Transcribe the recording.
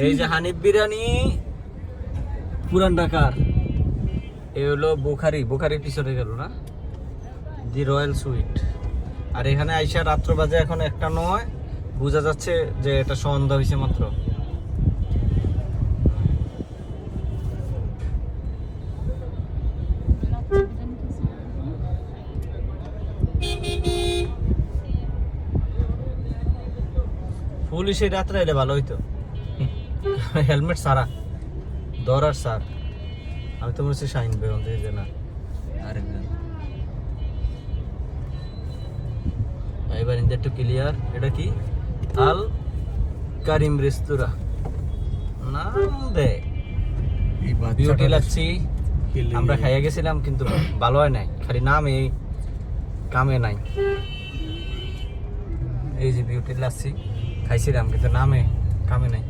এই যে হানিফ বিরিয়ানি পুরান ঢাকার, এই হলো বোখারি পিছনে গেল না, দি রয়্যাল সুইট। আর এখানে আইসা রাত্র বাজে এখন 1:09, বোঝা যাচ্ছে যে এটা সন্ধ্যা হয়েছে মাত্র। পুলিশে রাত্রে এলে ভালো হইতো, হেলমেট সারা দরার স্যার। আমি তো মনে হচ্ছে শাইন বেগম যে না আরেকজন। এবার ইন দ্যাট টু ক্লিয়ার। এটা কি আল কারিম রেস্তোরাঁ নাম দে। বিউটি লাচ্ছি আমরা খাইয়া গেছিলাম কিন্তু ভালো হয় নাই, খালি নাম, এই কামে নাই। এই যে বিউটি লাচ্ছি খাইছিলাম কিন্তু নামে কামে নাই।